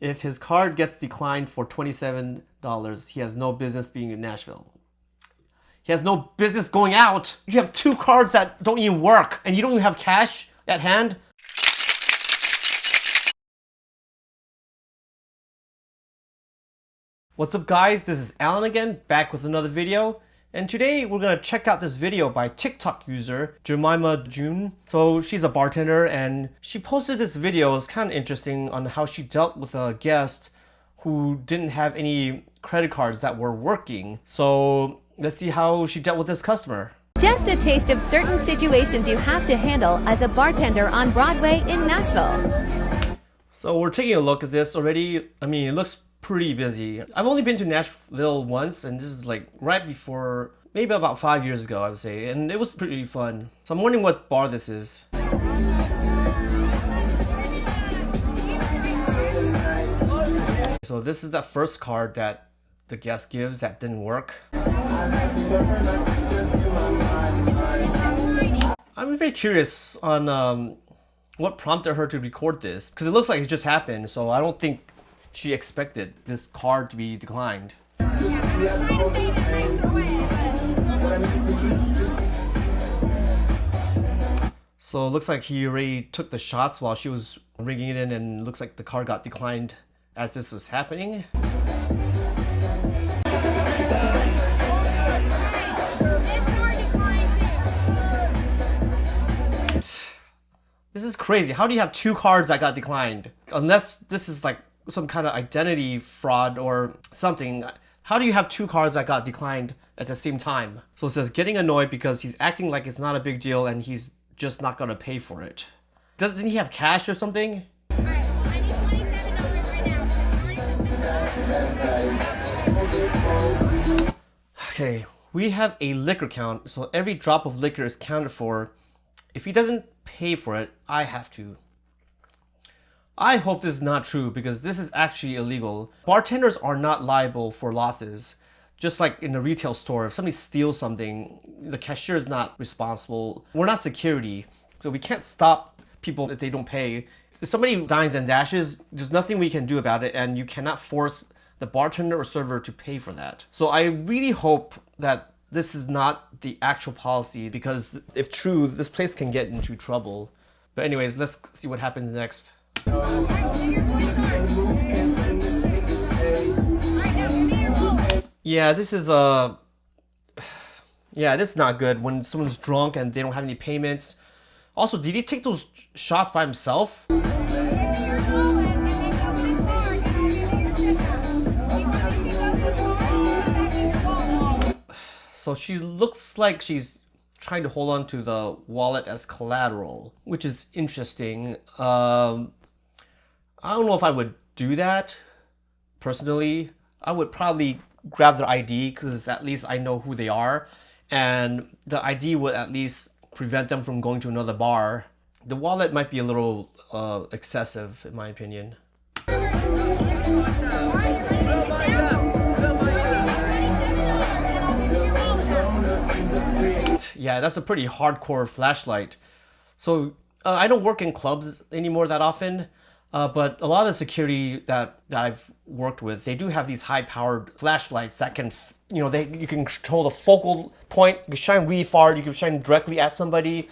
If his card gets declined for $27, he has no business being in Nashville. He has no business going out. You have 2 cards that don't even work and you don't even have cash at hand. What's up guys, this is Alan again, back with another video. And today we're gonna check out this video by TikTok user Jemima June. So she's a bartender and she posted this video. It's kind of interesting on how she dealt with a guest who didn't have any credit cards that were working. So let's see how she dealt with this customer. Just a taste of certain situations you have to handle as a bartender on Broadway in Nashville. So we're taking a look at this already. I mean, it looks pretty busy. I've only been to Nashville once, and this is like right before, maybe about 5 years ago, I would say, and it was pretty fun. So I'm wondering what bar this is. So this is that first card that the guest gives that didn't work. I'm very curious on what prompted her to record this, because it looks like it just happened, so I don't think she expected this card to be declined. So it looks like he already took the shots while she was ringing it in, and it looks like the card got declined as this was happening. This is crazy. How do you have 2 cards that got declined? Unless this is like some kind of identity fraud or something. How do you have 2 cards that got declined at the same time? So it says getting annoyed because he's acting like it's not a big deal and he's just not gonna pay for it. Doesn't he have cash or something? Alright, I need $27 right now. Okay, we have a liquor count, so every drop of liquor is counted for. If he doesn't pay for it, I have to. I hope this is not true because this is actually illegal. Bartenders are not liable for losses. Just like in a retail store, if somebody steals something, the cashier is not responsible. We're not security, so we can't stop people if they don't pay. If somebody dines and dashes, there's nothing we can do about it, and you cannot force the bartender or server to pay for that. So I really hope that this is not the actual policy, because if true, this place can get into trouble. But anyways, let's see what happens next. Yeah, this is this is not good when someone's drunk and they don't have any payments. Also, did he take those shots by himself? So she looks like she's trying to hold on to the wallet as collateral, which is interesting. I don't know if I would do that personally. I would probably grab their ID because at least I know who they are, and the ID would at least prevent them from going to another bar. The wallet might be a little excessive in my opinion. Yeah, that's a pretty hardcore flashlight. So I don't work in clubs anymore that often, but a lot of the security that I've worked with, they do have these high-powered flashlights that can, you can control the focal point. You can shine really far. You can shine directly at somebody.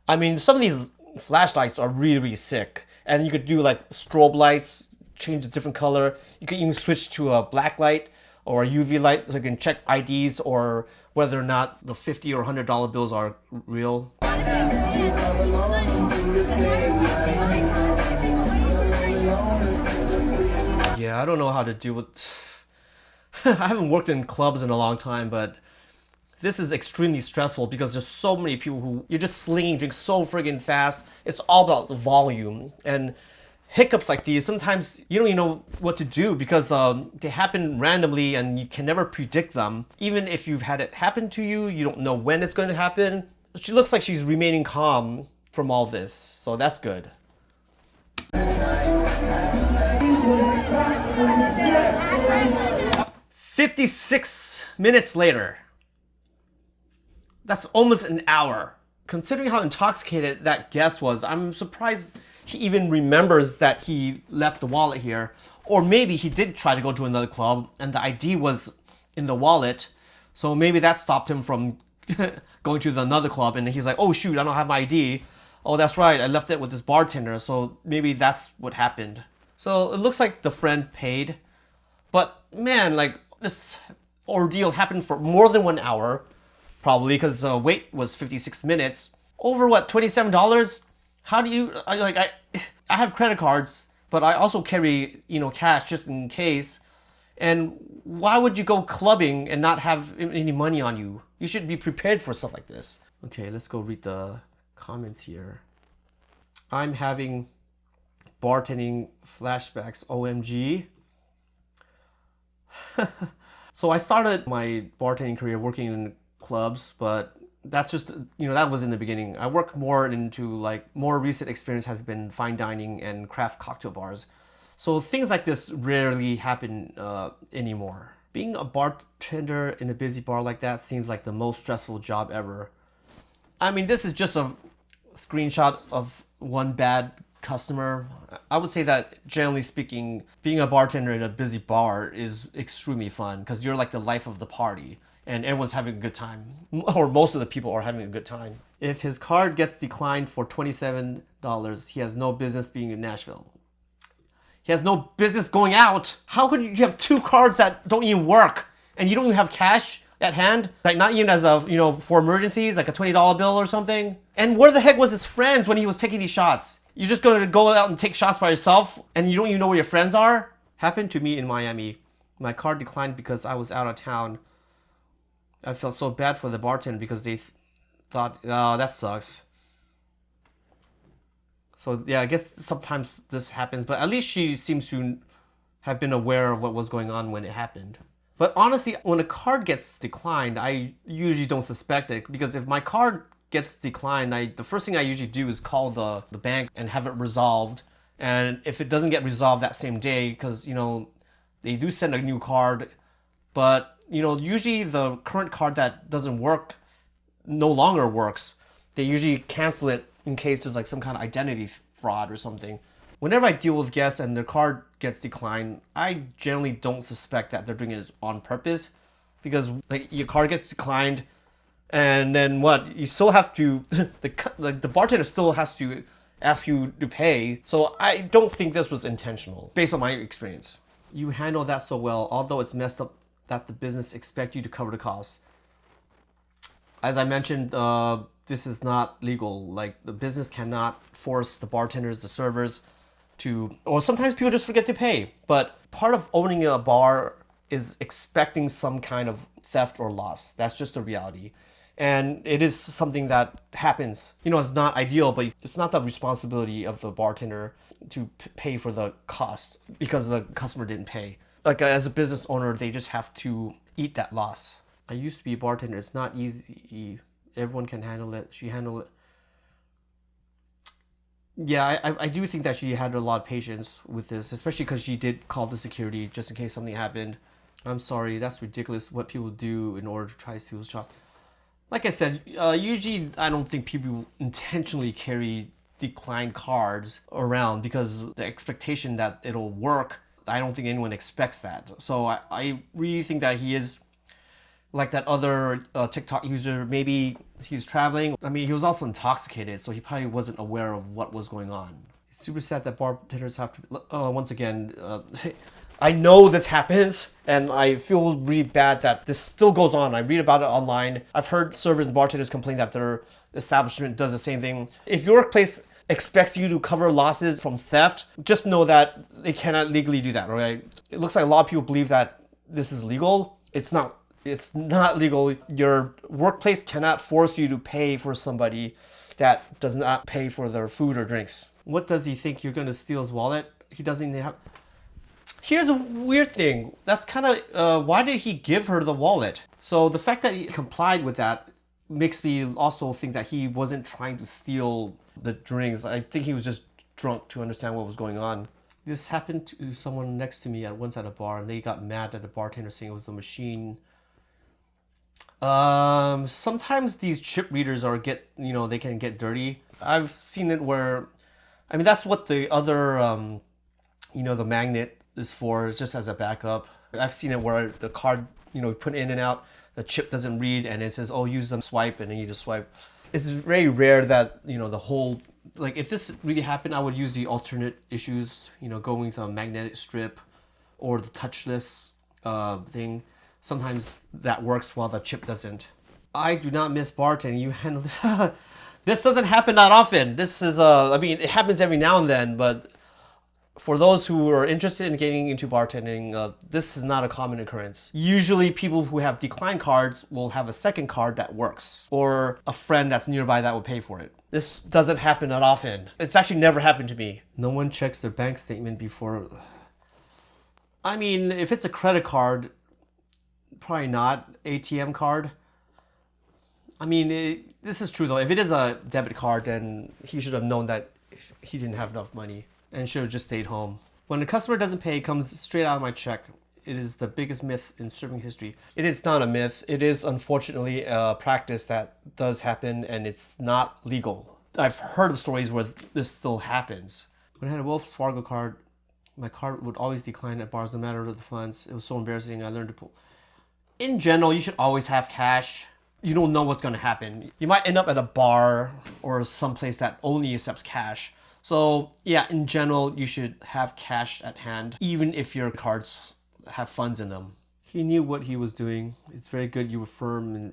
I mean, some of these flashlights are really, really sick, and you could do like strobe lights, change a different color. You could even switch to a black light or a UV light so you can check IDs or whether or not the $50 or $100 bills are real. Yeah, I don't know how to deal with... I haven't worked in clubs in a long time, but this is extremely stressful because there's so many people who... You're just slinging drinks so friggin' fast. It's all about the volume. And hiccups like these, sometimes you don't even know what to do because they happen randomly and you can never predict them. Even if you've had it happen to you, you don't know when it's going to happen. She looks like she's remaining calm from all this, so that's good. 56 minutes later. That's almost an hour. Considering how intoxicated that guest was, I'm surprised he even remembers that he left the wallet here. Or maybe he did try to go to another club and the ID was in the wallet. So maybe that stopped him from going to another club, and he's like, oh shoot, I don't have my ID. Oh, that's right, I left it with this bartender. So maybe that's what happened. So it looks like the friend paid. But man, like this ordeal happened for more than 1 hour, probably because the wait was 56 minutes. Over what, $27? How do you, I have credit cards, but I also carry, cash just in case. And why would you go clubbing and not have any money on you? You should be prepared for stuff like this. Okay, let's go read the comments here. I'm having bartending flashbacks, OMG. So I started my bartending career working in clubs, but that's just, that was in the beginning. I work more into more recent experience has been fine dining and craft cocktail bars. So things like this rarely happen anymore. Being a bartender in a busy bar like that seems like the most stressful job ever. I mean, this is just a screenshot of one bad customer. I would say that generally speaking, being a bartender in a busy bar is extremely fun because you're like the life of the party and everyone's having a good time, or most of the people are having a good time. If his card gets declined for $27, he has no business being in Nashville. He has no business going out. How could you have two cards that don't even work and you don't even have cash at hand? Like not even as a, for emergencies, like a $20 bill or something. And where the heck was his friends when he was taking these shots? You're just going to go out and take shots by yourself and you don't even know where your friends are? Happened to me in Miami. My card declined because I was out of town. I felt so bad for the bartender because they thought, oh, that sucks. So yeah, I guess sometimes this happens, but at least she seems to have been aware of what was going on when it happened. But honestly, when a card gets declined, I usually don't suspect it because if my card gets declined, the first thing I usually do is call the bank and have it resolved. And if it doesn't get resolved that same day, because they do send a new card, but usually the current card that doesn't work no longer works. They usually cancel it in case there's like some kind of identity fraud or something. Whenever I deal with guests and their card gets declined, I generally don't suspect that they're doing it on purpose, because like your card gets declined and then what? You still have to, the bartender still has to ask you to pay. So I don't think this was intentional based on my experience. You handle that so well, although it's messed up that the business expect you to cover the costs. As I mentioned, this is not legal. Like the business cannot force the bartenders, the servers to, or sometimes people just forget to pay. But part of owning a bar is expecting some kind of theft or loss. That's just the reality. And it is something that happens. It's not ideal, but it's not the responsibility of the bartender to pay for the cost because the customer didn't pay. Like as a business owner, they just have to eat that loss. I used to be a bartender. It's not easy. Everyone can handle it. She handled it. Yeah, I do think that she had a lot of patience with this, especially because she did call the security just in case something happened. I'm sorry, that's ridiculous what people do in order to try to steal shots. Like I said, usually I don't think people intentionally carry declined cards around because the expectation that it'll work, I don't think anyone expects that. So I really think that he is like that other TikTok user. Maybe he was traveling. I mean, he was also intoxicated, so he probably wasn't aware of what was going on. It's super sad that bartenders have to, once again, I know this happens, and I feel really bad that this still goes on. I read about it online. I've heard servers and bartenders complain that their establishment does the same thing. If your workplace expects you to cover losses from theft, just know that they cannot legally do that, right? It looks like a lot of people believe that this is legal. It's not. It's not legal. Your workplace cannot force you to pay for somebody that does not pay for their food or drinks. What does he think? You're going to steal his wallet? He doesn't even have... Here's a weird thing. That's kind of... why did he give her the wallet? So the fact that he complied with that makes me also think that he wasn't trying to steal the drinks. I think he was just drunk to understand what was going on. This happened to someone next to me once at a bar, and they got mad at the bartender saying it was the machine. Sometimes these chip readers they can get dirty. I've seen it where, I mean, that's what the other, the magnet is for, just as a backup. I've seen it where the card, you put in and out, the chip doesn't read and it says, oh, use the swipe, and then you just swipe. It's very rare that, the whole, like if this really happened, I would use the alternate issues, going with a magnetic strip or the touchless thing. Sometimes that works while the chip doesn't. I do not miss bartending. You handle this. This doesn't happen that often. This is, it happens every now and then, but for those who are interested in getting into bartending, this is not a common occurrence. Usually people who have decline cards will have a second card that works, or a friend that's nearby that will pay for it. This doesn't happen that often. It's actually never happened to me. No one checks their bank statement before. I mean, if it's a credit card, probably not. ATM card. I mean, this is true though. If it is a debit card, then he should have known that he didn't have enough money and should have just stayed home. When the customer doesn't pay, it comes straight out of my check. It is the biggest myth in serving history. It is not a myth. It is unfortunately a practice that does happen, and it's not legal. I've heard of stories where this still happens. When I had a Wells Fargo card, my card would always decline at bars no matter the funds. It was so embarrassing. I learned to pull. In general, you should always have cash. You don't know what's going to happen. You might end up at a bar or someplace that only accepts cash. So yeah, in general, you should have cash at hand, even if your cards have funds in them. He knew what he was doing. It's very good you were firm. And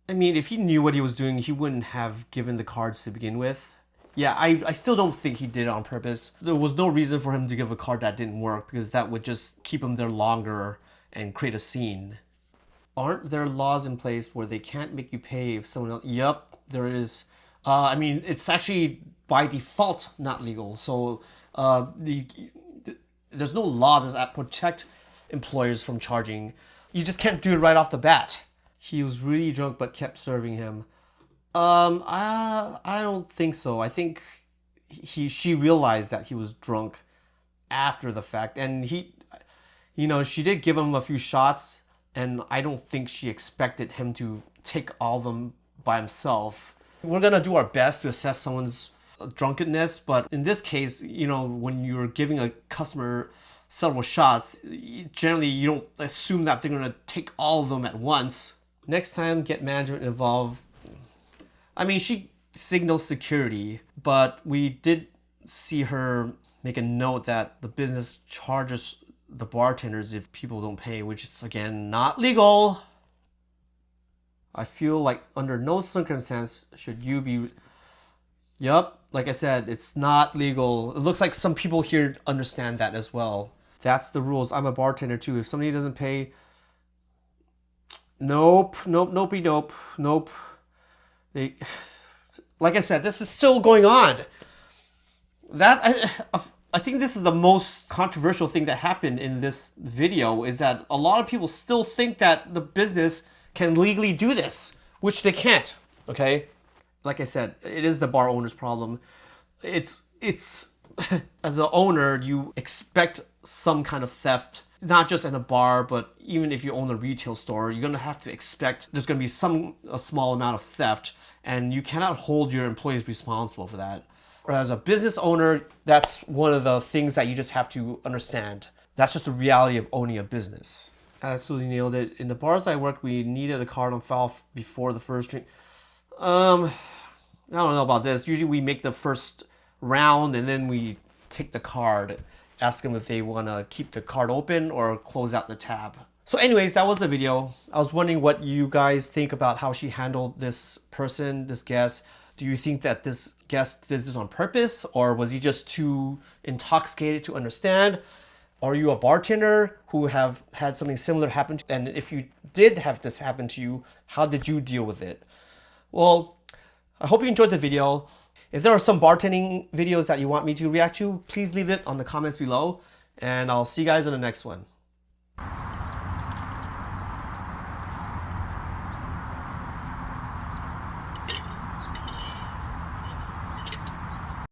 I mean, if he knew what he was doing, he wouldn't have given the cards to begin with. Yeah, I still don't think he did it on purpose. There was no reason for him to give a card that didn't work, because that would just keep him there longer and create a scene. Aren't there laws in place where they can't make you pay if someone else? Yep, there is. I mean, it's actually by default not legal. So there's no law that protect employers from charging. You just can't do it right off the bat. He was really drunk but kept serving him. I don't think so. I think she realized that he was drunk after the fact, and she did give him a few shots. And I don't think she expected him to take all of them by himself. We're gonna do our best to assess someone's drunkenness, but in this case, when you're giving a customer several shots, generally you don't assume that they're gonna take all of them at once. Next time, get management involved. I mean, she signaled security, but we did see her make a note that the business charges the bartenders if people don't pay, which is again not legal. I feel like under no circumstance should you be. Yup, like I said, it's not legal. It looks like some people here understand that as well. That's the rules. I'm a bartender too. If somebody doesn't pay, nope. Like I said, this is still going on. I think this is the most controversial thing that happened in this video, is that a lot of people still think that the business can legally do this, which they can't, okay? Like I said, it is the bar owner's problem. It's as an owner, you expect some kind of theft, not just in a bar, but even if you own a retail store, you're gonna have to expect there's gonna be a small amount of theft, and you cannot hold your employees responsible for that. Or as a business owner, that's one of the things that you just have to understand. That's just the reality of owning a business. Absolutely nailed it. In the bars I worked, we needed a card on file before the first drink. I don't know about this. Usually we make the first round and then we take the card, ask them if they want to keep the card open or close out the tab. So anyways, that was the video. I was wondering what you guys think about how she handled this person, this guest. Do you think that this guest did this on purpose, or was he just too intoxicated to understand? Are you a bartender who have had something similar happen to you? And if you did have this happen to you, how did you deal with it? Well, I hope you enjoyed the video. If there are some bartending videos that you want me to react to, please leave it on the comments below, and I'll see you guys in the next one.